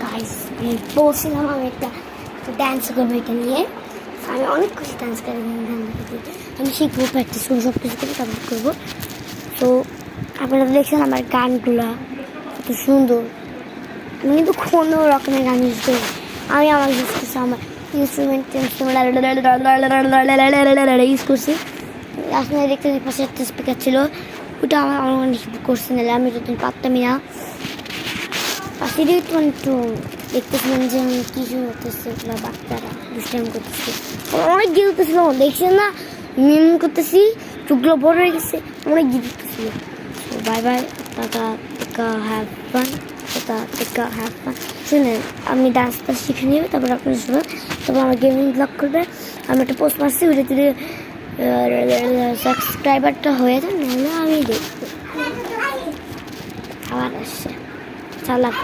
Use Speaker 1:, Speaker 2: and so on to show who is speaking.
Speaker 1: Guys বলছিলাম আমি একটা ডান্স করবো এটা নিয়ে। আমি অনেক খুশি ডান্স করে আমি শিখবো, প্র্যাকটিস করবো, সব কিছু করে তারপর করবো। তো আপনারা দেখছেন আমার গানগুলা কত সুন্দর। আমি কিন্তু কোনো রকমের গান ইউজ করি, আমি আমার ইউজ করছি আমার ইনস্ট্রুমেন্ট ইউজ করছি। আপনারা দেখতে পাশে একটা স্পিকার ছিল, ওটা আমার অনেক করছি, নাহলে আমি যতদিন পারতামই না। পাশে একটু দেখতেছিলাম যে আমি কিছু করতেছি, এগুলো বাচ্চারা দুষ্টাইম করতেছি, অনেক গিয়ে করতেছিল, দেখছেন না মিম করতেছি, চুকগুলো বড় হয়ে গেছে, অনেক গিয়ে করতেছিল। তো বাই বাই, টাটা, টেকা, হ্যাভ ফান, টাটা, টেকা, হ্যাভ ফান। শুনেন, আপনি ডান্সটা শিখে নেবে, তারপর আপনার শুনে, তারপর আমার গেমিং ব্লগ করবে। আমি একটা পোস্ট মারছি, ওইটা যদি সাবস্ক্রাইবারটা হয়ে যায়, নাহলে আমি দেখবো। আবার আসছে চালাক।